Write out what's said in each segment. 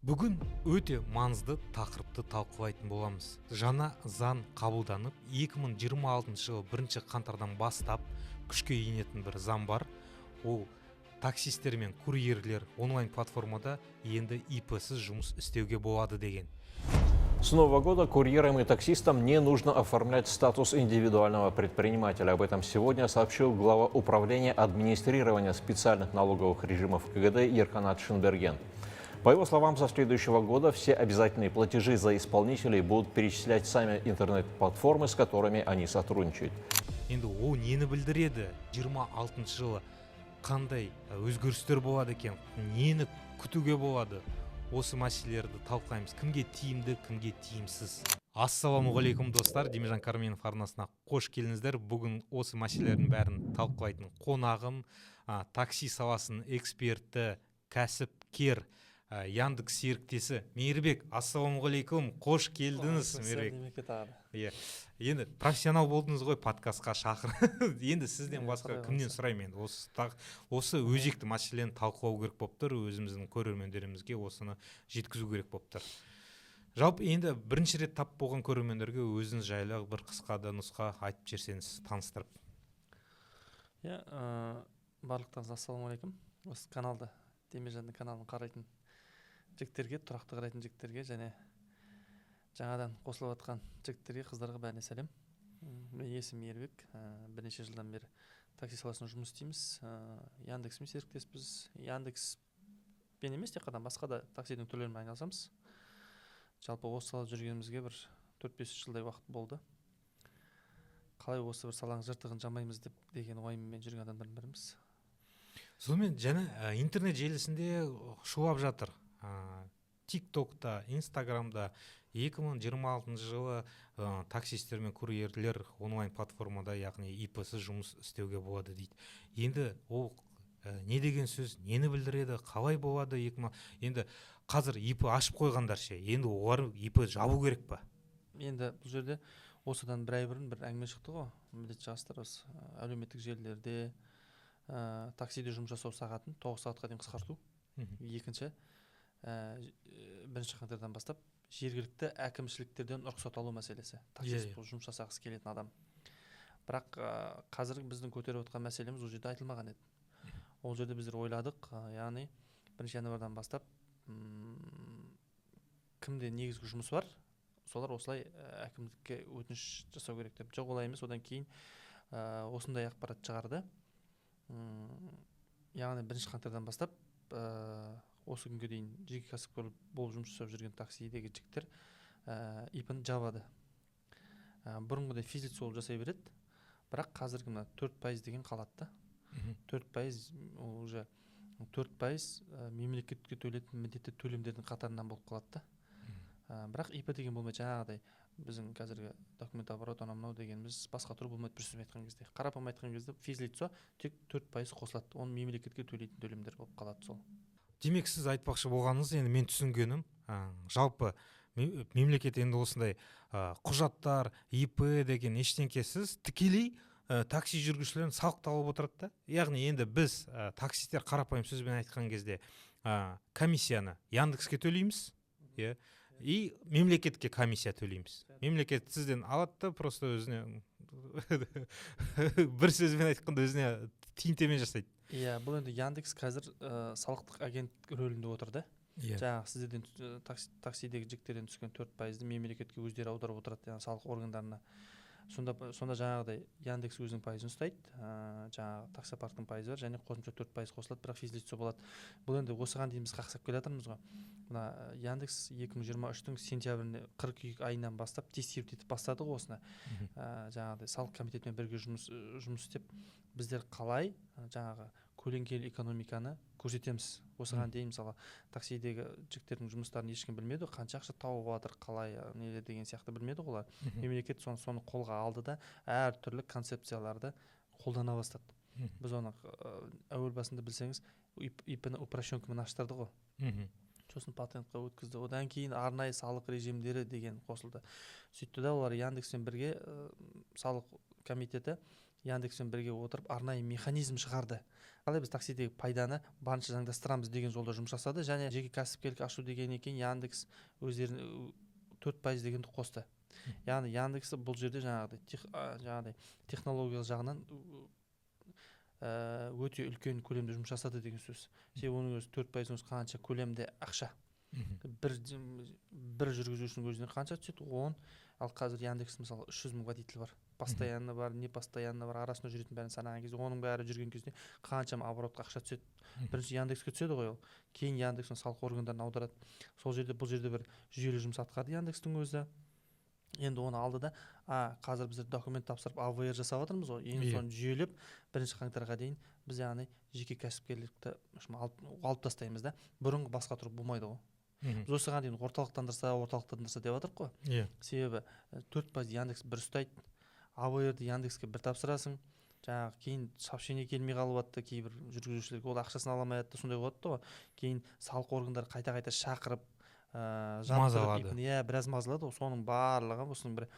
Бүгін өте маңызды тақырыпты талқылайтын боламыз. Жаңа заң қабылданып, 2026 жылы 1 қаңтардан бастап күшке енетін бір заң бар. Ол таксистер мен курьерлер онлайн платформада енді ИП-сіз жұмыс істеуге болады деген. С Нового года курьерам и таксистам не нужно оформлять статус индивидуального предпринимателя. Об этом сегодня сообщил глава управления администрирования специальных налоговых режимов КГД Ерканат Шинберген. По его словам, со следующего года все обязательные платежи за исполнителей будут перечислять сами интернет-платформы, с которыми они сотрудничают. Енді ол нені білдіреді? 26 жылы қандай өзгерістер болады екен? Нені күтуге болады? Осы мәселелерді талқылаймыз. Кімге тиімді, кімге тиімсіз? Ассалаумағалейкум достар, Демиржан Карменов арнасына қош келдіңіздер. Бүгін осы мәселелердің бәрін талқылайтын қонағым, такси саласының эксперті, кәсіпкер, Яндекс серіктесі Мейірбек. Ассалаумағалейкум, қош келдіңіз, Мейірбек. Енді профессионал болдыңыз ғой, подкастқа шақыр. Енді сізден басқа кімнен сұраймын енді? Осы өзекті мәселені талқылау керек болып тұр, өзіміздің көрермендерімізге осыны жеткізу керек болып тұр. Жалпы енді бірінші рет тап болған көрермендерге өзіңіз жайлы бір қысқа да нұсқа айтып жіберсеңіз, таныстырып. Барлықтарыңызға ассалаумағалейкум. Осы каналды, Демиржанның каналын қарайтын жігіттерге, тұрақты қарайтын жігіттерге және жаңадан қосылып жатқан жігіттерге, қыздарға бәріне сәлем. Мен есімім Мейірбек. Бірнеше жылдан бері такси саласында жұмыс істейміз. Яндексмен серіктеспіз. Яндекспен емес, тек қана басқа да таксидің түрлерімен айналысамыз. Жалпы осы салада жүргенімізге бір 4-5 жылдай уақыт болды. Қалай осы бір саланың жыртығын жамаймыз деген оймен жүрген адамдардың біріміз. Сонымен жаңа интернет желісінде шулап жатыр. ТикТокта, Инстаграмда 2026 жылы таксистер мен курьерлер онлайн платформада, яғни ИП-сіз жұмыс істеуге болады дейді. Енді ол не деген сөз, нені білдіреді, қалай болады? Енді қазір ИП ашып қойғандар ше, енді олар ИП жабу керек па? Енді бұл жерде осыдан бір ай бұрын бір әңгіме шықты ғой. Міндетті жастар осы әлеуметтік желілерде таксиде жұмыс жасау сағатын 9 сағатқа дейін қысқарту. Екінші, 1 қаңтардан бастап жергілікті әкімшіліктерден рұқсат алу мәселесі. Таксист жұмыс жасағысы келетін адам. Бірақ қазіргі біздің көтеріп отқан мәселеміз ол жерде айтылмаған еді. Ол жерде біздер ойладық, яғни 1 январдан бастап кімде негізгі жұмыс бар, солар осылай әкімдікке өтініш жасау керек деп. Жоқ, олай емес. Одан кейін осындай ақпарат шығарды. Яғни 1 қаңтардан бастап осы күнге дейін жеке кәсіпкер болып жұмыс жасап жүрген таксидегі жігіттер ИП-ні жабады. Бұрынғыдай физлица болып жасай береді, бірақ қазіргі 4% деген қалады. 4% ол уже 4% мемлекетке төлейтін міндетті төлемдердің қатарынан болып қалады. Бірақ ИП деген болмайды, жаңағыдай біздің қазіргі документ оборот анау дегеніміз басқа түрі болмайды. Бір сөзбен айтқан кезде, қарапайым айтқан кезде физлица тек 4% қосылады. Оны мемлекетке төлейтін төлемдер болып қалады сол. Демек, сіз айтпақшы болғаныңыз, енді мен түсінгенім, жалпы мемлекет енді осындай құжаттар, ИП деген ештеңкесіз тікелей такси жүргізушілерін салық алып отырады да. Яғни енді біз таксистер қарапайым сөзбен айтқан кезде комиссияны Яндекске төлейміз, и мемлекетке комиссия төлейміз. Мемлекет сізден алады, просто өзіне бір сөзбен айтқанда өзіне тиын-темен жасайды. Бұл енді Яндекс қазір салықтық агент рөлінде отыр да. Жаңағы сіздерден таксидегі жігіттерден түскен 4%-ді мемлекетке өздері аударып отырады, яғни салық органдарына. Сонда жаңағыдай Яндекс өзінің пайызын ұстайды, жаңағы таксопарктың пайызы бар, және қосымша 4% қосылады, бірақ физлица болады. Бұл енді осыған дейін біз қақсап келе жатырмыз ғой. Мына Яндекс 2023-тің сентябрьінде қыркүйек айынан бастап тестировать етіп бастады ғой осыны. Жаңағыдай салық комитетімен бірге жұмыс істеп, біздер қалай жаңағы көлеңкелі экономиканы көрсетеміз. Осыған дейін мысалы таксидегі жігіттердің жұмыстарын ешкім білмеді, қанша ақша тауып жатыр, қалай нелер деген сияқты білмеді олар. Мемлекет соны қолға алды да әртүрлі концепцияларды қолдана бастады. Біз оны әуел басында білсеңіз, ИП-ні упрощенкамен аштырды ғой. Сосын патентқа өткізді. Одан кейін арнайы салық режимдері деген қосылды. Сөйтті да олар Яндекспен бірге салық комитеті Яндекспен бірге отырып арнайы механизм шығарды. Қалай біз таксидегі пайданы барынша заңдастырамыз деген жолда жұмыс жасады, және жеке кәсіпкерлік ашу дегеннен кейін Яндекс өздерінің 4% дегенді қосты. Яғни Яндекс бұл жерде жаңағыдай технологиялық жағынан өте үлкен көлемде жұмыс жасады деген сөз. Себебі оның өзі 4% қанша көлемде ақша. Бір жүргізушінің өзіне қанша түседі? 10. Ал қазір Яндекс мысалы 300 мың водитель бар. Постоянно бар, не постоянно бар, арасында жүретін бәрін санаған кезде, оның бәрі жүрген кезде қаншама оборотқа ақша түседі. Бірінші Яндекске түседі ғой ол. Кейін Яндекстің салық органдарына аударады. Сол жерде бұл жерде бір жүйелі жұмыс атқарды Яндекстің өзі. Енді оны алды да, қазір біздер документ тапсырып АВР жасап жатырмыз ғой. Енді соны жүйелеп 1 қаңтарға дейін біз яғни жеке кәсіпкерлікті алып тастаймыз да. Бұрынғы басқа тұрып болмайды ғой. Біз осыған дейін орталықтандырса деп жатырық қой. Себебі 4% Яндекс бір ұстайды, АВР-ді Яндекске бір тапсырасың, жаңағы кейін сообщение келмей қалып жатты, кейбір жүргізушілерге ол ақшасын ала алмай жатты, сондай болады ғой. Кейін салық органдары қайта шақырып мазалады. Біраз мазалады. Соның барлығы осының бір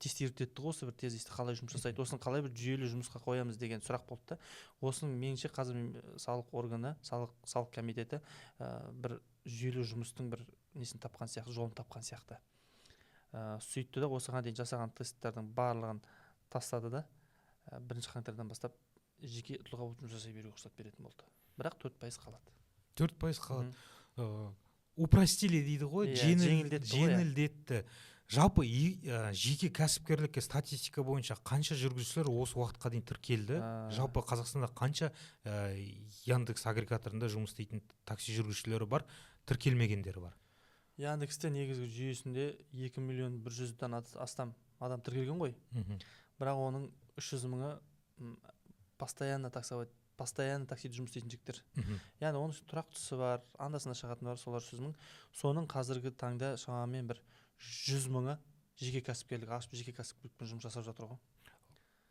тестировать етті ғой, осы бір тезисті қалай жұмыс жасайды, осыны қалай бір жүйелі жұмысқа қоямыз деген сұрақ болды да. Осының меніңше қазір салық органы, салық комитеті бір жүйелі жұмыстың бір несін тапқан сияқты, жолын тапқан сияқты. Сөйтті да, осыған дейін жасаған тесттердің барлығын тастады да, 1 қаңтардан бастап жеке тұлға болып жұмыс жасай беруге рұқсат беретін болды. Бірақ 4% қалады. 4% қалады. Упростили дейді ғой, жеңілдетті. Жалпы жеке кәсіпкерлікке статистика бойынша қанша жүргізушілер осы уақытқа дейін тіркелді? Жалпы Қазақстанда қанша Яндекс агрегаторында жұмыс істейтін такси жүргізушілері бар, тіркелмегендері бар? Яндексте негізгі жүйесінде 2.100.000-дан астам адам тіркелген ғой. Бірақ оның 300 мыңы постоянно таксиде жұмыс істейтін жігіттер. Яғни оның тұрақтысы бар, андасында шығатын бар, солар 300 мың. Соның қазіргі таңда шамамен бір 100 мыңы жеке кәсіпкерлік ашып, жеке кәсіпкерлікпен жұмыс жасап жатыр ғой.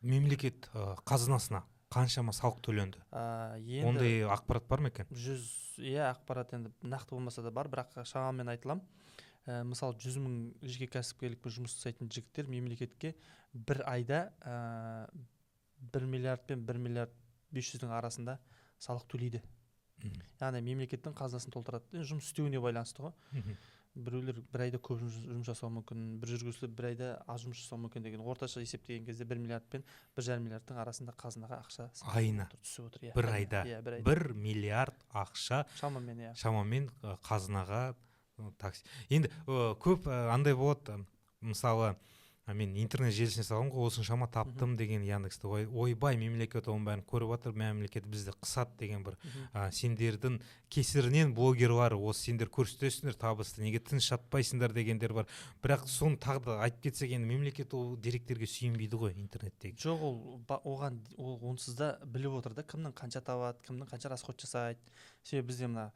Мемлекет қазынасына қаншама салық төленді? Ондай ақпарат бар ма екен? Ақпарат енді нақты болмаса да бар, бірақ шамамен айтылам. Мысалы 100 мың жеке кәсіпкерлікпен жұмыс жасайтын жігіттер мемлекетке бір айда 1 миллиард пен 1 миллиард 500-дің арасында салық төлейді. Яғни мемлекеттің қазынасын толтырады. Жұмыс істеуіне байланысты ғой. Біреулер бір айда көп жұмыс жасауы мүмкін, бір жүргізушілер бір айда аз жұмыс жасауы мүмкін деген орташа есептеген кезде 1 миллиард пен 1,5 миллиардтың арасында қазынаға ақша айына түсіп отыр. Бір айда 1 миллиард ақша шамамен қазынаға такси. Енді көп андай болады, мысалы мен интернет желісіне салғам ғой, осыншама таптым деген Яндексті. Ойбай, мемлекет оның бәрін көріп жатыр, мемлекет бізді қысады деген бір сендердің кесірінен блогерлар осы сендер көрсетесіңдер табысты, неге тыныш жатпайсыңдар дегендер бар. Бірақ соны тағы да айтып кетсек, енді мемлекет ол деректерге сүйенбейді ғой интернеттегі. Жоқ, оған онсыз да біліп отыр да, кімнің қанша табады, кімнің қанша расход жасайды. Себебі бізде мына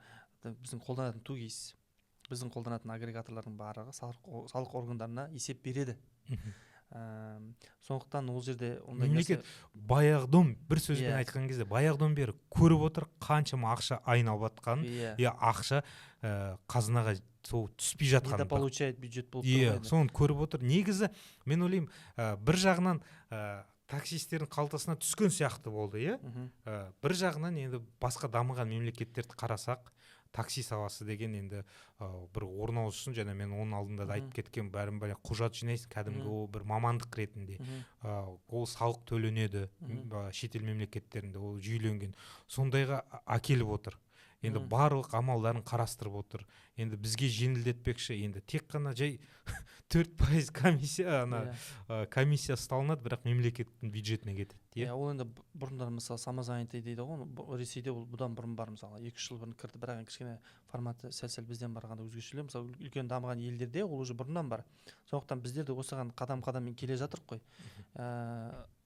біздің қолданатын тугейс, біздің қолданатын агрегаторлардың барлығы салық органдарына есеп береді. Сондықтан ол жерде мемлекет баяғыдан, бір сөзбен айтқан кезде, баяғыдан бері көріп отыр қаншама ақша айналып жатқан, ақша қазынаға сол түспей жатқан. Недополучает бюджет болып тұрған. Соны көріп отыр. Негізі мен ойлаймын, бір жағынан таксистердің қалтасына түскен сияқты болды, бір жағынан енді басқа дамыған мемлекеттерді қарасақ, такси саласы деген енді бір орын алсын, және мен оның алдында да айтып кеткен, бәрін құжат жинайсың, кәдімгі ол бір мамандық ретінде, ол салық төленеді, шетел мемлекеттерінде ол жүйеленген, сондайға әкеліп отыр. Енді барлық амалдарын қарастырып отыр. Енді бізге жеңілдетпекші, енді тек қана жай 4% комиссия ұсталынады, бірақ мемлекеттің бюджетіне кетеді. Ол енді бұрындар мысалы самозанятый дейді ғой, Ресейде бұдан бұрын бар, мысалы 2 жыл бұрын кірді, бірақ кішкене форматы сәл бізден барғанда өзгешелеу. Мысалы үлкен дамыған елдерде ол уже бұрыннан бар. Сондықтан біздер де осыған қадам-қадаммен келе жатырық қой.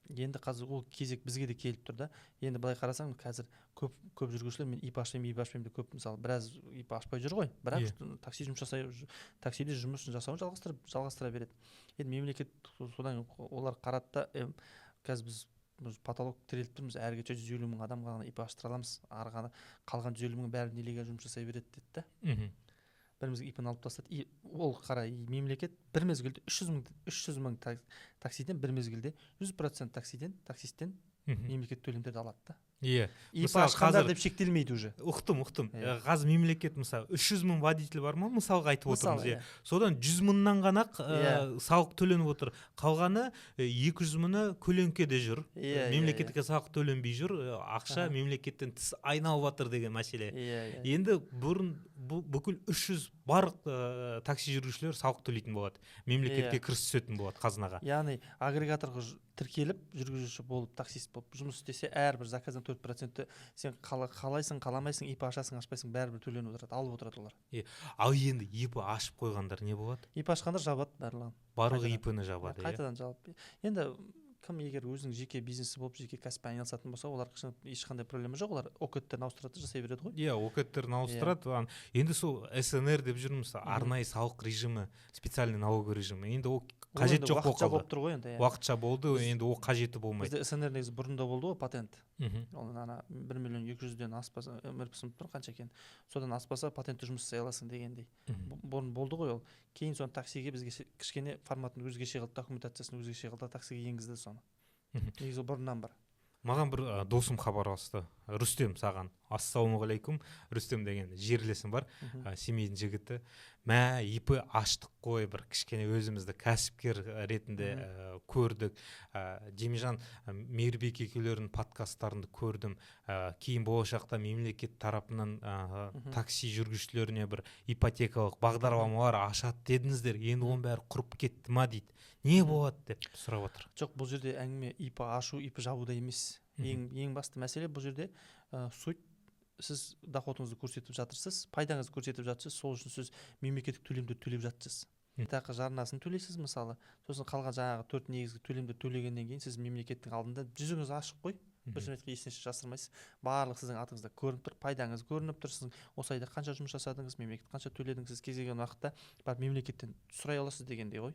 Енді қазір ол кезек бізге де келіп тұр да. Енді былай қарасаң, қазір көп жүргізушілер мен ИП ашпаймын деп көп, мысалы біраз ИП ашпай жүр ғой, бірақ таксиде жұмысын жасауын жалғастыра береді. Енді мемлекет содан олар қаратты, қазір біз потолок тіреліп тұрмыз, әрге 150 мың адамға ИП аштыра аламыз, қалған 150 мың бәрі нелегал жұмыс жасай береді деді. бір мезгіл ИП-ны алып тастады. Ол қара мемлекет бір мезгілде 300 мың таксиден бір мезгілде 100% таксисттен мемлекет төлемдерді алады да. Иә. ИП ашқандар деп шектелмейді уже. Ұқтым. Қазір мемлекет мысалы 300 мың водитель бар ма? Мысалға айтып отырмыз. Иә. Содан 100 мыңнан ғана салық төленіп отыр. Қалғаны 200 мыңы көлеңкеде жүр. Мемлекетке салық төленбей жүр. Ақша мемлекеттен тыс айналып жатыр деген мәселе. Енді бұрын бүкіл 300 барлық такси жүргізушілер салық төлейтін болады. Мемлекетке кіріс түсетін болады қазынаға. Яғни агрегаторға тіркеліп жүргізуші болып, таксист болып жұмыс істесе, әрбір заказдан 4% сен қалайсың, қаламайсың, ИП ашасың, ашпайсың, бәрібір төленіп отырады, алып отырады олар. Ал енді ИП ашып қойғандар не болады? ИП ашқандар жабады барлығын. Барлығы ИП-ны жабады. Қайтадан жабып. Енді кім егер өзінің жеке бизнесі болып, жеке кәсіппен айналысатын болса, олар ешқандай проблема жоқ, олар ОКТ-терін ауыстырады, жасай береді ғой. Иә, ОКТ-терін ауыстырады. Енді сол СНР деп жүрміз, арнайы салық режимі, специальный налоговый режимі. Енді ол қажет жоқ болды. Уақытша болды, енді ол қажеті болмайды. Бізде СНР негізі бұрында болды ғой, патент. Ол 1.200.000-ден аспаса, қанша екен. Содан аспаса патентті жұмыс жасай аласың дегендей. Бұрын болды ғой ол. Кейін соны таксиге бізге кішкене форматын өзгеше қылды, документациясын өзгеше қылды, таксиге енгізді соны. Негізі бұрыннан бар. Маған бір досым хабарласты. Рүстем, саған. Ассалаумағалейкум. Рүстем деген жерлесім бар, семейдің жігіті. Мә, ИП аштық қой, бір кішкене өзімізді кәсіпкер ретінде көрдік. Демижан Мейірбек екеулерінің подкасттарында көрдім. Кейін болашақта мемлекет тарапынан такси жүргізушілеріне бір ипотекалық бағдарламалар ашады дедіңіздер. Енді оның бәрі құрып кетті ма дейді. Не болады деп сұрап отыр. Жоқ, бұл жерде әңгіме ИП ашу, ИП жабуда емес. Ең басты мәселе бұл жерде суть, сіз доходыңызды көрсетіп жатырсыз, пайдаңызды көрсетіп жатырсыз, сол үшін сіз мемлекеттік төлемді төлеп жатырсыз. Тақы жарнасын төлейсіз мысалы, сосын қалған жаңағы 4 негізгі төлемді төлегеннен кейін сіз мемлекеттің алдында жүзіңіз ашық қой. Өсімдікке ешнәрсе жасырмайсыз. Барлық сіздің атыңызда көрініп тұр, пайдаңыз көрініп тұр, сіздің осы айда қанша жұмыс жасадыңыз, мемлекет қанша төледіңіз, сіз кез келген уақытта барып мемлекеттен сұрай аласыз дегендей ғой.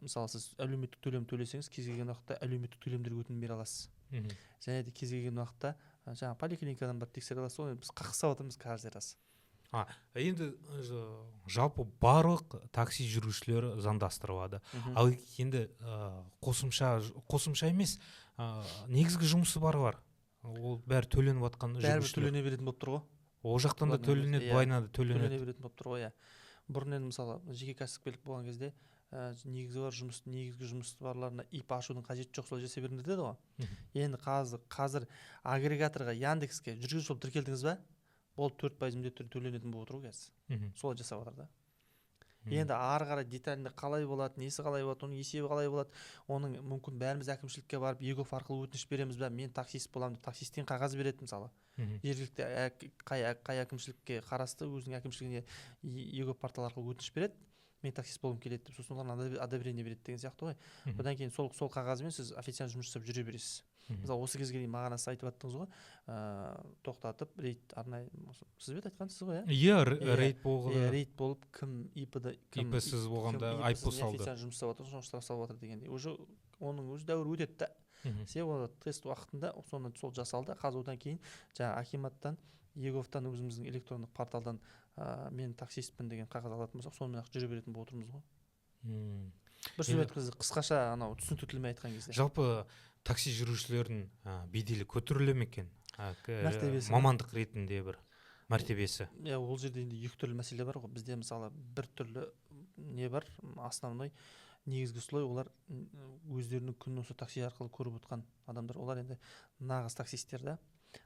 Мысалы сіз әлеуметтік төлем төлесеңіз, кез келген уақытта әлеуметтік төлемдерге өтінім бере аласыз. Және де кез келген уақытта жаңа поликлиникадан барып тексере аласыз. Оны біз қақсап отырмыз қазір рас. Енді жалпы барлық такси жүргізушілері заңдастырылады. Ал енді қосымша емес, негізгі жұмысы бар. Ол бәрі төленіп жатқан жүргізушілер. Бәрі төлене беретін болып тұр ғой. Ол жақтан да төленеді, былайынан да төленеді. Төлене беретін болып тұр ғой, иә. Бұрын енді мысалы жеке кәсіпкерлік болған кезде негізгі жұмыс барларына ИП ашудың қажеті жоқ, солай жасай беріңдер деді ғой. Енді қазір агрегаторға, Яндекске жүргізуші болып тіркелдіңіз ба? Ол 4% міндетті түрде төленетін болып отыр ғой қазір. Солай жасап жатыр да. Енді ары қарай детальді қалай болады, несі қалай болады, оның есебі қалай болады, оның мүмкін бәріміз әкімшілікке барып ЕГОФ арқылы өтініш береміз бе, мен таксист боламын деп таксисттен қағаз береді мысалы. Жергілікті қай әкімшілікке қарасты өзінің әкімшілігіне ЕГОФ порталы арқылы өтініш береді, мен таксист болғым келеді деп, сосын оған одобрение береді деген сияқты ғой. Одан кейін сол қағазымен сіз официально жұмыс жасап жүре бересіз. Мысалы осы кезге дейін маған айтып attыңыз ғой, тоқтатып рейд арнайы, сіз бет айтқансыз ғой, иә? Рейд болды. Рейд болып кім ИП-сіз болғанда айыппұл салды. Официально жұмыс жасап жатыр, соны штраф салып жатыр дегендей. Уже оның өзі дәуір өтеді да. Себебі тест уақытында соны сол жасалды. Қазір одан кейін жаңа акиматтан, ЕГОФтан, өзіміздің электрондық порталдан мен таксистпін деген қағаз алатын болсақ, сонымен ақ жүре беретін болып отырмыз ғой. Бір сөз айтқыңыз, қысқаша анау түсінікті тілмен айтқан кезде. Жалпы такси жүргізушілердің беделі көтеріле ме екен? Мамандық ретінде бір мәртебесі. Ол жерде енді екі түрлі мәселе бар ғой. Бізде мысалы бір түрлі не бар, основной негізгі слой, олар өздерінің күнін осы такси арқылы көріп отқан адамдар. Олар енді нағыз таксистер да.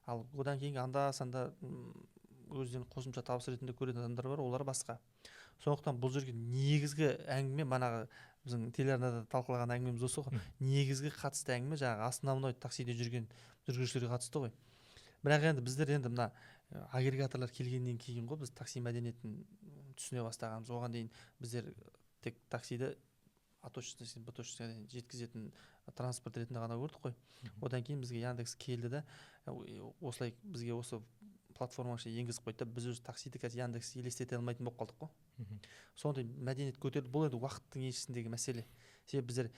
Ал одан кейін анда-санда өздерінің қосымша табыс ретінде көретін адамдар бар, олар басқа. Сондықтан бұл жерге негізгі әңгіме, манағы біздің телеарнада талқылаған әңгімеміз осы ғой. Негізгі қатысты әңгіме жаңағы основной таксиде жүрген жүргізушілерге қатысты ғой. Бірақ енді біздер енді мына агрегаторлар келгеннен кейін ғой біз такси мәдениетін түсіне бастағанбыз. Оған дейін біздер тек таксиді А-точкасына жеткізетін транспорт ретінде ғана көрдік қой. Одан кейін бізге Яндекс келді да, осылай бізге осы платформаға енгізіп қойды да, біз өз таксиді қазір Яндекс елестете алмайтын болып қалдық қой. Сондай мәдениет көтерді. Бұл енді уақыттың еншісіндегі мәселе. Себебі біздер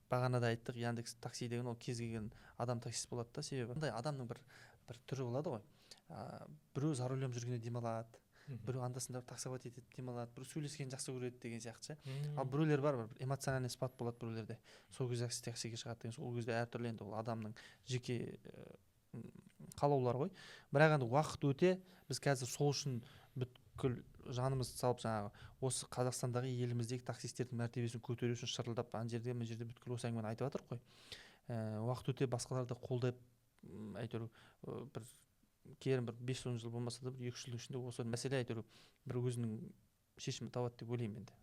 бағана да айттық, Яндекс такси деген ол кез келген адам таксист болады да. Себебі адамның бір түрі болады ғой. Біреу за рулем жүргенде демалады, біреу анда-санда таксовать етеді демалады, біреу сөйлескенді жақсы көреді деген сияқты ше. Ал біреулер бар, бір эмоциональный спад болады біреулерде, сол кезде таксиге шығады деген. Ол кезде әртүрлі енді ол адамның жеке қалаулары ғой. Бірақ енді уақыт өте біз қазір сол үшін бүткіл жанымызды салып жаңағы осы Қазақстандағы еліміздегі таксистердің мәртебесін көтеру үшін шырылдап ана жерде мына жерде бүткіл осы әңгімені айтып жатыр ғой. Уақыт өте басқалар да қолдап әйтеуір бір керім бір 5-10 жыл болмаса да бір 2 жылдың ішінде осы мәселе әйтеуір бір өзінің шешімін табады деп ойлаймын енді.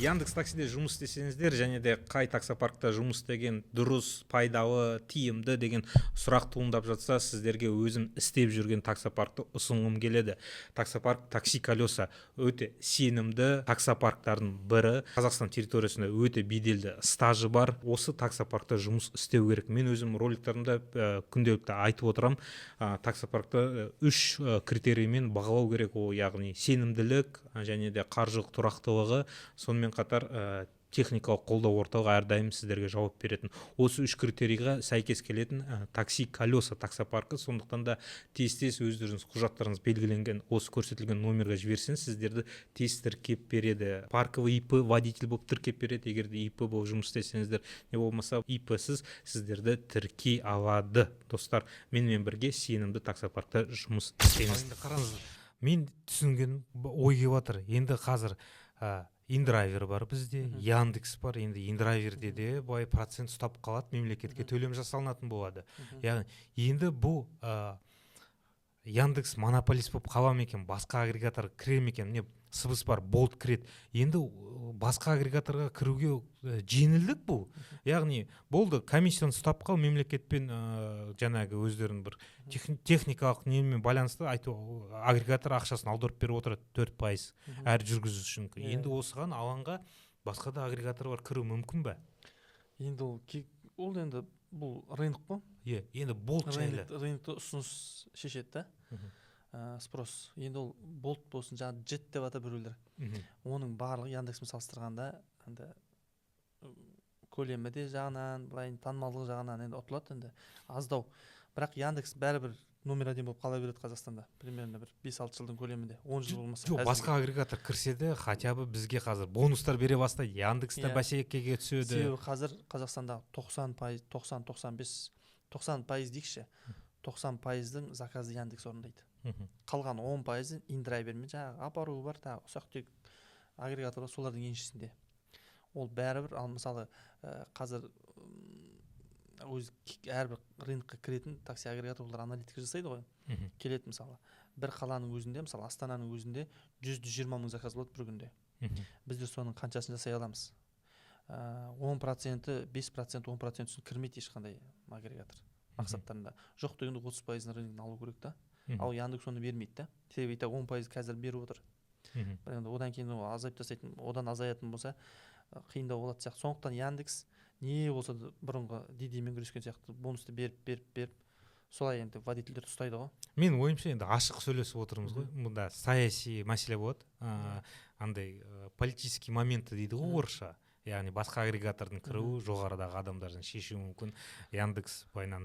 Яндекс таксиде жұмыс істесеңіздер және де қай таксопаркта жұмыс істеген дұрыс, пайдалы, тиімді деген сұрақ туындап жатса, сіздерге өзім істеп жүрген таксопаркты ұсынғым келеді. Таксопарк Такси Колеса өте сенімді таксопарктардың бірі. Қазақстан территориясында өте беделді стажы бар. Осы таксопаркта жұмыс істеу керек. Мен өзім роликтерімде күнделікті айтып отырам. Таксопаркты 3 критериймен бағалау керек. Ол яғни сенімділік және де қаржылық тұрақтылығы, сонымен қатар техникалық қолдау орталығы әрдайым сіздерге жауап беретін. Осы 3 критерийға сәйкес келетін Такси Колеса таксопаркі. Сондықтан да тез өздеріңіз құжаттарыңыз белгіленген осы көрсетілген номерге жіберсеңіз, сіздерді тез тіркеп береді. Парковый ИП водитель болып тіркеп береді. Егер де ИП болып жұмыс істесеңіздер, не болмаса ИП-сіз сіздерді тіркей алады. Достар, менімен бірге сенімді таксопаркта жұмыс істеңіз. Енді қараңыз, мен түсінгенім ой келіп жатыр. Енді қазір индрайвер бар бізде, Яндекс бар. Енді индрайверде де бай процент ұстап қалады, мемлекетке төлем жасалынатын болады. Яғни енді бұл Яндекс монополист болып қала ма екен, басқа агрегатор кіре ме екен? Міне сыбыс бар, Болт кіреді. Енді басқа агрегаторға кіруге жеңілдік бұл. Яғни болды, комиссияны ұстап қал, мемлекетпен жаңағы өздерінің бір техникалық немен байланысты агрегатор ақшасын алдырып беріп отырады 4% әр жүргізуші үшін. Енді осыған алаңға басқа да агрегаторлар кіру мүмкін бе? Енді ол енді бұл рынок қой. Енді Болт жайлы. Рынокты ұсыныс шешеді да. Спрос. Енді ол Болт болсын, жаңағы Джет деп ата біреулер. Оның барлығы Яндекспен салыстырғанда көлемі де жағынан, былай танымалдығы жағынан енді ұтылады енді аздау. Бірақ Яндекс бәрібір номер 1 болып қала береді Қазақстанда. Примерно бір 5-6 жылдың көлемінде, 10 жыл болмаса. Басқа агрегатор кірсе де, хотя бы бізге қазір бонустар бере бастайды. Яндекс-та бәсекеге түседі. Себебі қазір Қазақстанда 90% дейікші. 90%-дің заказды Яндекс орындайды. Қалған 10%-ын индрайвермен жаңағы апару бар, ұсақ-түйек агрегаторлар солардың еншісінде. Ол бәрібір, ал мысалы қазір өз әрбір рынокқа кіретін такси агрегаторлар аналитика жасайды ғой. Келеді мысалы бір қаланың өзінде, мысалы Астананың өзінде 100-120 мың заказ болады бір күнде. Біздер соның қаншасын жасай аламыз? 10%, 5%, 10% үшін кірмейді ешқандай агрегатор мақсаттарында. Жоқ дегенде 30%-ын рыногтан алу керек та. Ал Яндекс соны бермейді да. Себебі 10% қазір беріп отыр. Одан кейін азайып тастайтын, одан азаятын болса қиындау болады сияқты. Сондықтан Яндекс не болса да бұрынғы Дидимен күрескен сияқты бонусты беріп солай енді водительдер ұстайды ғой. Мен ойымша енді ашық сөйлесіп отырмыз ғой. Мұнда саяси мәселе болады. Андай политический моменті дейді ғой орысша. Яғни басқа агрегатордың кіруі жоғарыдағы адамдардың шешуі мүмкін. Яндекс байнан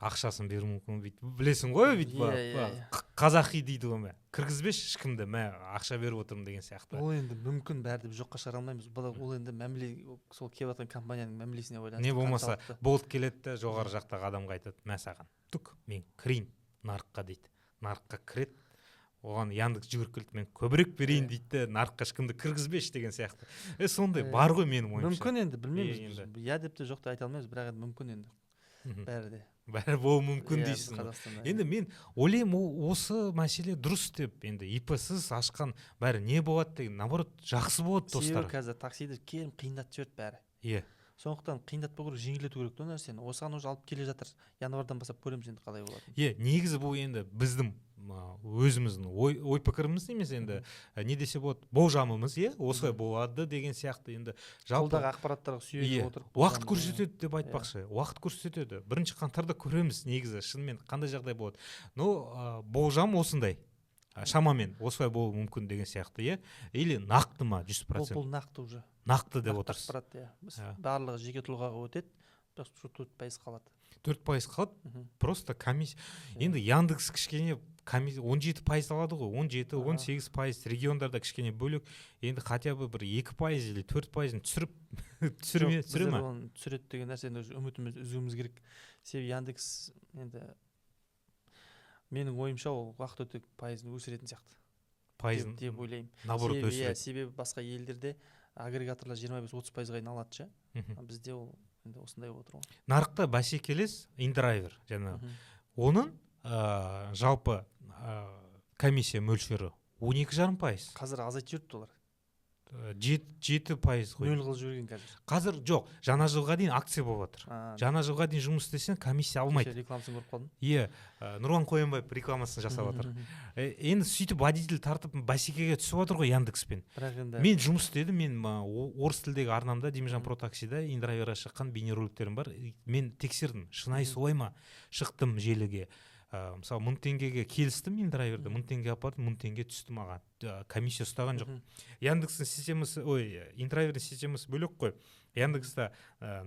ақшасын беру мүмкін. Білесің ғой, қазақи дейді ғой, кіргізбеші ешкімді, ақша беріп отырмын деген сияқты. Ол енді мүмкін, бәрді жоққа шығара алмаймыз. Ол енді мәміле, сол келіп жатқан компанияның мәмілесіне байланысты. Не болмаса Болт келеді, жоғары жақтағы адамға айтады, мә саған түк, мен кірейін нарыққа дейді. Нарыққа кіреді, оған Яндекс жүгіріп келді, мен көбірек берейін дейді, нарыққа ешкімді кіргізбеші деген сияқты. Сондай бар ғой менің ойымша. Мүмкін енді, білмейміз. Я деп те жоқты айта алмаймыз, бірақ енді мүмкін енді. Бәрі болуы мүмкін дейсің. Енді мен ойлаймын, осы мәселе дұрыс деп, енді ИП-сіз ашқан бәрі не болады деген, наоборот, жақсы болады, достар. Себебі қазір таксиді келіп қиындатып жіберді бәрі. Сондықтан қиындатпау керек, жеңілдету керек те нәрсені. Осыған уже алып келе жатыр. Январдан бастап көреміз енді қалай болады. Негізі бұл енді біздің өзіміздің ой пікіріміз емес, енді не десе болады, болжамымыз, осылай болады деген сияқты. Енді қолдағы ақпараттарға сүйене отырып уақыт көрсетеді деп айтпақшы. Уақыт көрсетеді. 1 қаңтарда көреміз негізі шынымен қандай жағдай болады. Но болжам осындай. Шамамен осылай болуы мүмкін деген сияқты, или нақты ма 100%? Бұл нақты уже. Нақты деп отырсыз. Барлығы жеке тұлғаға өтеді, бірақ 4% қалады. 4% қалады, просто комиссия. Енді Яндекс кішкене 17% алады ғой, 17-18% региондарда кішкене бөлек, енді хотя бы бір 2% или 4%-ын түсіре ма? Оны түсіреді деген нәрсені үмітімізді үзуіміз керек. Себебі Яндекс енді менің ойымша ол уақыт өте пайызын өсіретін сияқты. Пайызын деп ойлаймын. Наоборот өсіреді. Себебі басқа елдерде агрегаторлар 25-30%-ға дейін алады ше. Бізде ол енді осындай отыр ғой. Нарықта бәсекелес индрайвер жаңағы. Оның жалпы комиссия мөлшері 12,5%. Қазір азайтып жүріпті олар. 7% ғой. 0 қылып жіберген қазір. Қазір жоқ, жаңа жылға дейін акция болып жатыр. Жаңа жылға дейін жұмыс істесең комиссия алмайды. Рекламасын көріп қалдым. Иә, Нұрлан Қоянбаев рекламасын жасап жатыр. Енді сөйтіп водитель тартып бәсекеге түсіп отыр ғой Яндекспен. Мен жұмыс істедім, мен орыс тілдегі арнамда Демижан Про таксида индрайверға шыққан бейнероликтерім бар. Мен тексердім, шынайы солай ма? Шықтым желіге. Мысалы 1000 теңгеге келістім индрайверді, 1000 теңге апардым, 1000 теңге түсті маған. Комиссия ұстаған жоқ. Яндекстің системасы, индрайвердің системасы бөлек қой. Яндекста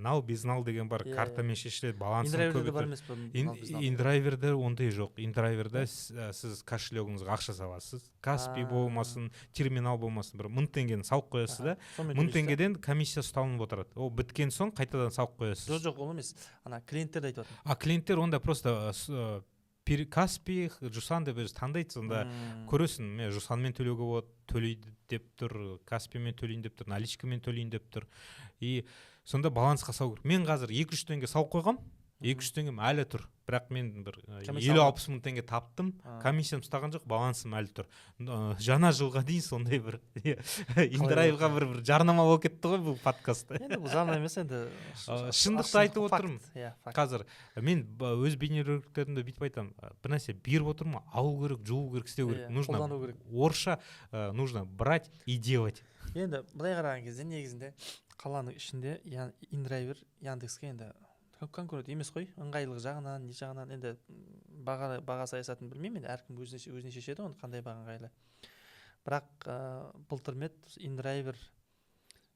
нал без нал деген бар, картамен шешіледі, балансын көбейтеді. Индрайверде ондай жоқ. Индрайверде сіз кошелегіңізге ақша саласыз. Каспи болмасын, терминал болмасын, бір 1000 теңгені салып қоясыз да. 1000 теңгеден комиссия ұсталынып отырады. Ол біткен соң қайтадан салып қоясыз. Жоқ, ол емес. Ана клиенттерді айтып жатырмын. Клиенттер онда просто Каспи, Жусан деп өзі таңдайды, сонда көресің, мен Жусанмен төлеуге болады, төлейді деп тұр, Каспимен төлейін деп тұр, наличкамен төлейін деп тұр. И сонда балансқа салу керек. Мен қазір 2-3 теңге салып қойғам, 2-3 теңгем әлі тұр. Бірақ мен бір 50-60 мың теңге таптым, комиссиям ұстаған жоқ, балансым әлі тұр. Жаңа жылға дейін сондай бір индрайвға бір жарнама болып кетті ғой бұл подкастта. Енді бұл жарнама емес, енді шындықты айтып отырмын. Қазір мен өз бейнероликтерімде бүйтіп айтамын, бір нәрсе беріп отырмын, алу керек, жуу керек, істеу керек. Нужно орысша, нужно брать и делать. Енді былай қараған кезде негізінде қаланың ішінде индрайвер Яндекске енді конкурент емес қой, ыңғайлылық жағынан, не жағынан, енді баға саясатын білмеймін, енді әркім өзіне шешеді, оны қандай баға ыңғайлы. Бірақ былтырмет индрайвер,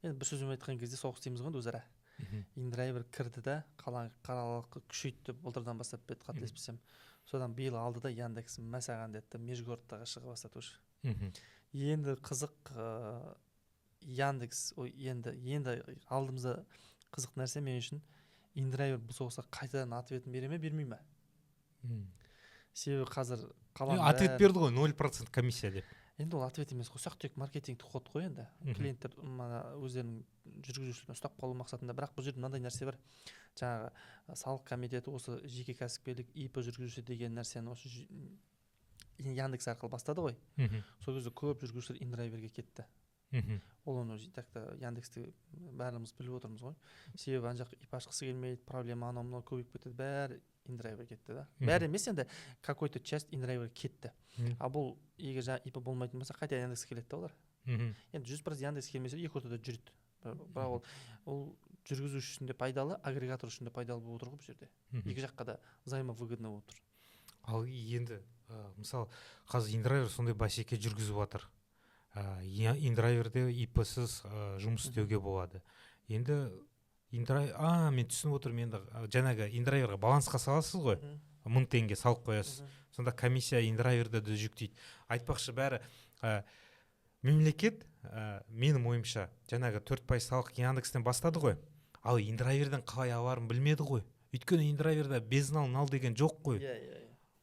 енді бір сөзбен айтқан кезде соғыс дейміз ғой өзара. Индрайвер кірді да қалалық күшейтті, былтырдан бастап бет қателеспесем. Содан биыл алды да Яндекс мәсаған деді, межгородтағы шыға бастады уже. Енді қызық Яндекс, енді алдымызда қызық нәрсе мен үшін индрайвер бұл соғысқа қайтадан ответін бере ме, бермей ме? Себебі қазір ответ берді ғой, 0% комиссия деп. Енді ол ответ емес қой, ұсақ-түйек маркетингтік ход қой енді. Клиенттер өздерінің жүргізушілерін ұстап қалу мақсатында. Бірақ бұл жерде мынандай нәрсе бар. Жаңағы салық комитеті осы жеке кәсіпкерлік ИП жүргізуші деген нәрсені осы Яндекс арқылы бастады ғой. Сол кезде көп жүргізушілер индрайверге кетті. Ол оны Яндексті бәріміз біліп отырмыз ғой. Себебі ана жақ ИП ашқысы келмейді, проблема анау көбейіп кетеді, бәрі индрайвер кетті да. Бәрі емес, енді какой-то часть индрайвер кетті. А бұл егер жаңа ИП болмайтын болса, қайта Яндекс келеді да олар. Енді 100% Яндекс келмесе екі ортада жүреді. Бірақ ол жүргізуші үшін де пайдалы, агрегатор үшін де пайдалы болып отыр ғой бұл жерде. Екі жаққа да взаимовыгодно болып отыр. Ал енді мысалы қазір индрайвер сондай бәсеке жүргізіп жатыр. Индрайверде ИП-сіз жұмыс істеуге болады. Енді мен түсініп отырмын, енді жаңағы индрайверға балансқа саласыз ғой, 1000 теңге салып қоясыз. Сонда комиссия индрайверді де жүктейді. Айтпақшы бәрі мемлекет, менің ойымша, жаңағы 4% салық Яндекстен бастады ғой. Ал индрайверден қалай аларын білмеді ғой. Өйткені индрайверде без нал деген жоқ қой.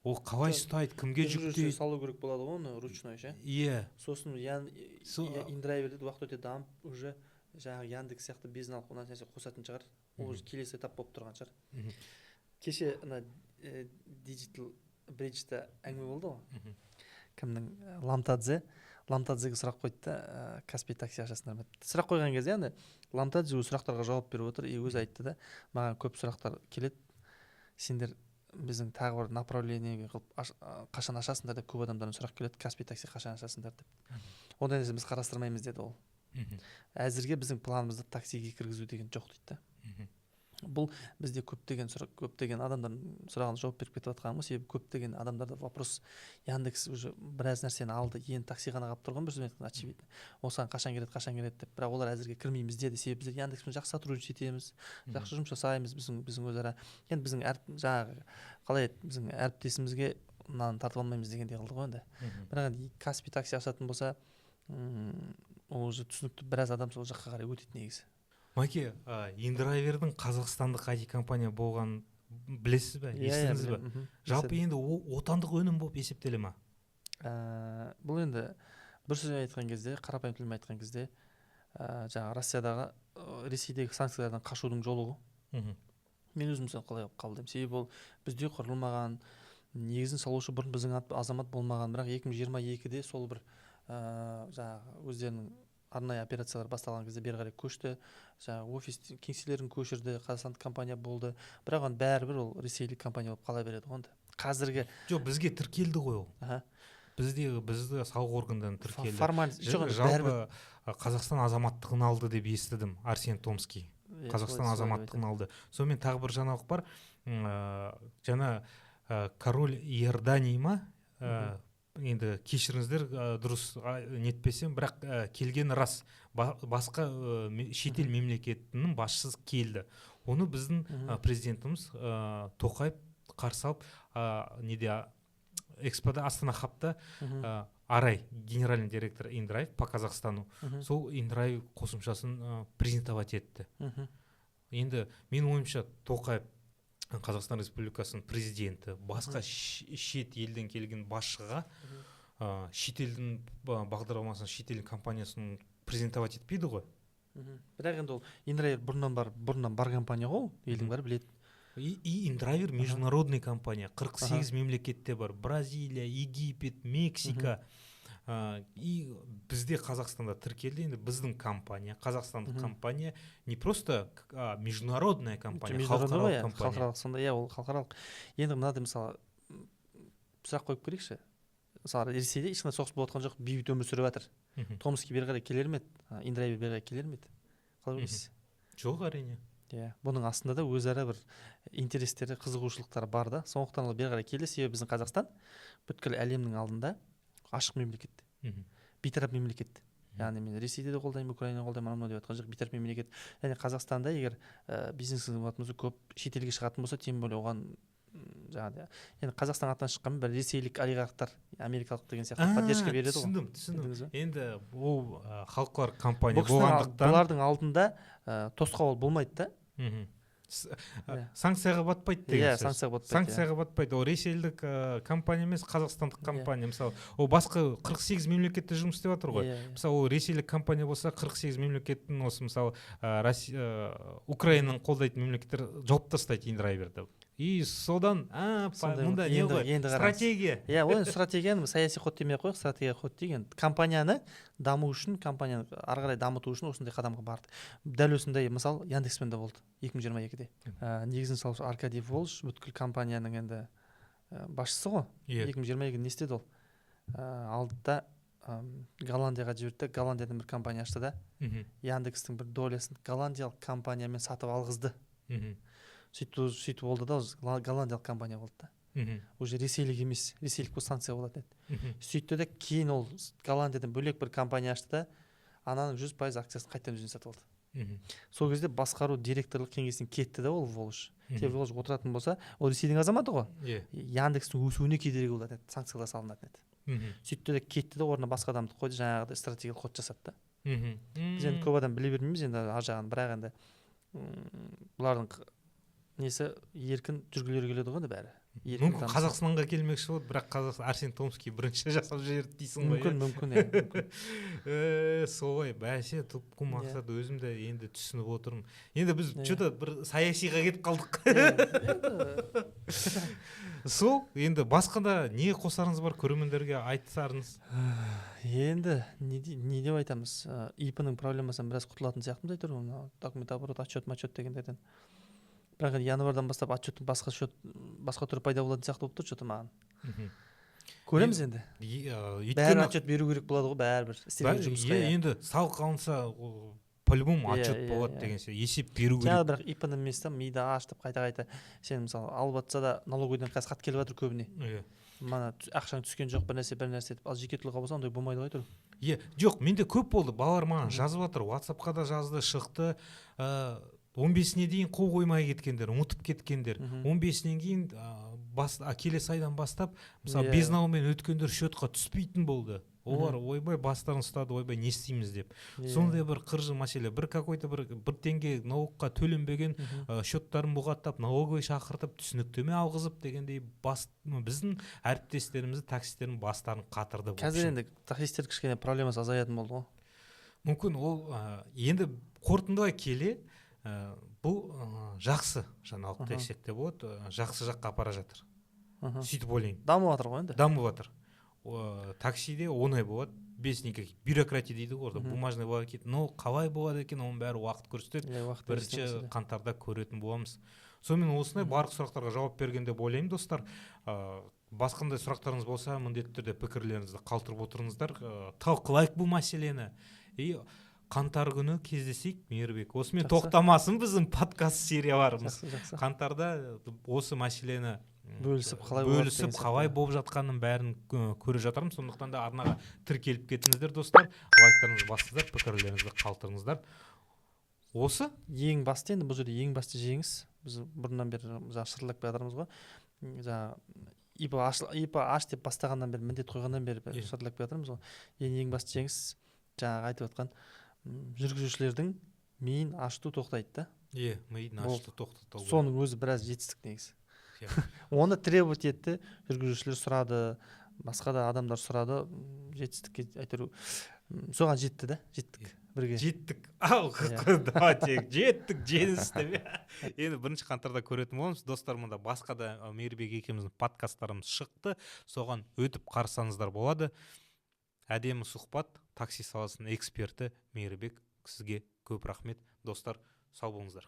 Ол қалай ұстайды, кімге жүктейді? Салу керек болады ғой, оны ручной ше. Иә. Сосын индрайверді уақыт өте дамып, уже жаңағы Яндекс сияқты безнал нәрсе қосатын шығар. Ол келесі этап болып тұрған шығар. Кеше ана Digital Bridge-та әңгіме болды ғой. Кімнің Ламтадзеге сұрақ қойды да, Каспи такси ашасыңдар ма? Сұрақ қойған кезде енді Ламтадзе сұрақтарға жауап беріп отыр, өзі айтты да, маған көп сұрақтар келеді. Сендер біздің тағы бір направлениеге қылып қашан ашасыңдар деп көп адамдардан сұрақ келеді, Каспи такси қашан ашасыңдар деп. Ондай нәрсе біз қарастырмаймыз деді ол. Әзірге біздің планымызда таксиге кіргізу деген жоқ дейді. Бұл бізде көптеген адамдардың сұрағына жауап беріп кетіп жатқанымыз, себебі көптеген адамдарда вопрос Яндекс уже біраз нәрсені алды, енді такси ғана қалып тұрған, бір сөзбен айтқанда очевидно. Осыған қашан келеді деп, бірақ олар әзірге кірмейміз деді, себебі біздер Яндекспен жақсы сотрудничать етеміз, жақсы жұмыс жасаймыз, біздің өзара. Енді біздің жаңағы қалай біздің әріптесімізге мынаны тартып алмаймыз дегендей қылды ғой енді. Бірақ енді Каспий такси ашатын болса, ол уже түсінікті, біраз адам сол жаққа қарай өтеді негізі. Маке, индрайвердің қазақстандық IT компания болған білесіз бе, естідіңіз бе? Жалпы енді отандық өнім болып есептеле ма? Бұл енді бір сөзбен айтқан кезде, қарапайым тілмен айтқан кезде, жаңағы Россиядағы, Ресейдегі санкциялардан қашудың жолы ғой. Мен өзім қалай қабылдаймын. Себебі ол бізде құрылмаған, негізін салушы бұрын біздің азамат болмаған, бірақ 2022-де сол бір жаңағы өздерінің арнайы операциялар басталған кезде бері қарай көшті, жаңағы офис кеңселерін көшірді, қазақстандық компания болды, бірақ оны бәрібір ол ресейлік компания болып қала береді ғой. Қазіргі жоқ, бізге тіркелді ғой ол. Бізді салық органдарына тіркелді. Жалпы Қазақстан азаматтығын алды деп естідім. Арсен Томский Қазақстан азаматтығын алды. Сонымен тағы бір жаңалық бар. Жаңа король Иордании ма? Енді кешіріңіздер, дұрыс нетпесем, бірақ келген рас. Басқа шетел мемлекетінің басшысы келді. Оны біздің президентіміз Тоқаев қарсы алып, экспода Астана хабта Арай, генеральный директор Индрайв по Казахстану, сол Индрайв қосымшасын презентовать етті. Енді мен ойымша Тоқаев Қазақстан Республикасының президенті басқа шет елден келген басшыға шетелдің бағдарламасын, шетелдің компаниясын презентовать етпейді ғой. Бірақ енді ол Индрайв бұрыннан бар компания ғой, елдің бәрі біледі. И Индрайвер международный компания, 48 мемлекетте бар. Бразилия, Египет, Мексика. И бізде Қазақстанда тіркелді. Енді біздің компания, қазақстандық компания не просто международная компания, халықаралық компания. Халықаралық, сонда ол халықаралық. Енді мынада мысалы сұрақ қойып көрейікші. Мысалы Ресейде ешқандай соғыс болып жатқан жоқ, бейбіт өмір сүріп жатыр. Томский бері қарай келер ме еді? Индрайвер бері қарай келер ме еді? Қалай ойлайсыз? Жоқ, әрине. Бұның астында да өзара бір интерестері, қызығушылықтары бар да. Сондықтан ол бері қарай келді. Себебі біздің Қазақстан бүткіл әлемнің алдында ашық мемлекет, бейтарап мемлекет. Яғни мен Ресейде де қолдаймын, Украинаны қолдаймын, анау деп жатқан жоқ, бейтарап мемлекет. Яғни Қазақстанда егер бизнесіңіз болатын болса, көп шетелге шығатын болса, тем более оған жаңағы енді Қазақстан атынан шыққан бір ресейлік олигархтар, америкалық деген сияқты поддержка береді ғой. Түсіндім. Енді ол халықаралық компания болғандықтан бұлардың алдында тосқауыл болмайды да. Санкцияға батпайды деген сөз. Санкцияға батпайды. Ол ресейлік компания емес, қазақстандық компания. Мысалы, ол басқа 48 мемлекетте жұмыс істеп жатыр ғой. Мысалы, ол ресейлік компания болса, 48 мемлекеттің осы мысалы Украинаның қолдайтын мемлекеттер жауып тастайды Индрайверді. И содан мұнда не ғой? Стратегия. Ол стратегияны саяси ход демей қойық, стратегия ход деген. Компанияны даму үшін, компанияны ары қарай дамыту үшін осындай қадамға барды. Дәл осындай мысал Яндекспен де болды 2022-де. Негізін салушы Аркадий Волш бүткіл компанияның енді басшысы ғой. 2022-де не істеді ол? Алдыда Голландияға жіберді, Голландиядан бір компания ашты да. Яндекстің бір долясын голландиялық компаниямен сатып алғызды. Сөйтіп болды да, голландиялық компания болды да. Уже ресейлік емес, ресейлік бұл санкция болады еді. Сөйтті де кейін ол Голландиядан бөлек бір компания ашты да, ананың 100% акциясын қайтадан өзіне сатып алды. Сол кезде басқару директорлық кеңесінен кетті да ол Волш. Волш отыратын болса, ол ресейдің азаматы ғой. Яндекстің өсуіне кедергі болады еді, санкциялар салынатын еді. Сөйтті де кетті де, орнына басқа адамды қойды, жаңағыдай стратегиялық ход жасады да. Біз енді көп адам біле бермейміз енді ар жағын, бірақ енді бұлардың несі еркін жүргілері келеді ғой бәрі. Мүмкін Қазақстанға келмекші болды, бірақ Қазақстан Арсен Томский бірінші жасап жіберді дейсің ғой. Мүмкін. Солай, бәсе түпкі мақсат өзім де енді түсініп отырмын. Енді біз что-то бір саясиға кетіп қалдық. Сол, енді басқа да не қосарыңыз бар, көрермендерге айтсарыңыз? Енді не деп айтамыз? ИП-ның проблемасынан біраз құтылатын сияқтымыз айтыр ғой, документ оборот, отчет дегендерден. Бірақ январдан бастап отчеттің басқа түрі пайда болатын сияқты болып тұр, что-то маған. Көреміз енді. Бәрі отчет беру керек болады ғой, бәрібір. Істеген жұмысқа. Енді салық алынса, по-любому отчет болады деген сияқты, есеп беру керек. Бірақ ИП-ның еместі миды аштып қайта сен мысалы алып жатса да налоговойдан қазір хат келіп жатыр көбіне. Мана ақшаң түскен жоқ, бір нәрсе деп, ал жеке тұлға болса ондай болмайды ғой тұр. Жоқ, менде көп болды, балалар маған жазып жатыр, WhatsApp-қа да жазды, шықты. 15-не дейін қол қоймай кеткендер, ұмытып кеткендер. 15-нен кейін келесі айдан бастап мысалы Иә. безналмен өткендер счетқа түспейтін болды. Олар ойбай бастарын ұстады, ойбай не істейміз деп. Сондай бір қыржы мәселе. Бір какой-то бір теңге налогқа төленбеген счеттарын бұғаттап, налоговый шақыртып, түсініктеме алғызып дегендей біздің әріптестерімізді, таксистердің бастарын қатырды. Қазір енді таксистер кішкене проблемасы азаятын болды ғой. Мүмкін ол енді қорытындылай келе бұл жақсы, жаңалық десек те болады, жақсы жаққа апара жатыр. Сөйтіп ойлаймын. Дамып жатыр ғой енді. Дамып жатыр. Таксиде оңай болады, без никаких бюрократия дейді ғой, бумажный блокет. Но қалай болады екен, оның бәрі уақыт көрсетеді. Бірінші қаңтарда көретін боламыз. Сонымен осындай барлық сұрақтарға жауап берген деп ойлаймын, достар. Басқандай сұрақтарыңыз болса, міндетті түрде пікірлеріңізді қалдырып отырыңыздар. Талқылайық бұл мәселені. Қаңтар күні кездесейік, Мейірбек. Осымен тоқтамасын біздің подкаст серияларымыз. Қаңтарда осы мәселені бөлісіп қалай болып жатқанын бәрін көре жатырмын. Сондықтан да арнаға тіркеліп кетіңіздер, достар. Лайктарыңызды басыңыздар, пікірлеріңізді қалдырыңыздар. Осы ең басты, енді бұл жерде ең басты жеңіс. Біз бұрыннан бері шырылдап келе жатырмыз ғой. ИП аш деп бастағаннан бері, міндет қойғаннан бері шырылдап келе жатырмыз ғой. Ең басты жеңіс жаңағы айтып отқан жүргізушілердің миын ашыту тоқтайды да. Миын ашыту тоқтату. Соның өзі біраз жетістік негізі. Оны требовать етті, жүргізушілер сұрады, басқа да адамдар сұрады, жетістікке әйтеуір соған жетті да, жеттік бірге. Жеттік. Давайте жеттік, жеңістім. Енді 1 қаңтарда көретін боламыз. Достар, мұнда басқа да Мейірбек екеуміздің подкасттарымыз шықты. Соған өтіп қарсаңыздар болады. Әдемі сұхбат, такси саласының эксперті Мейірбек, сізге көп рахмет. Достар, сау болыңыздар.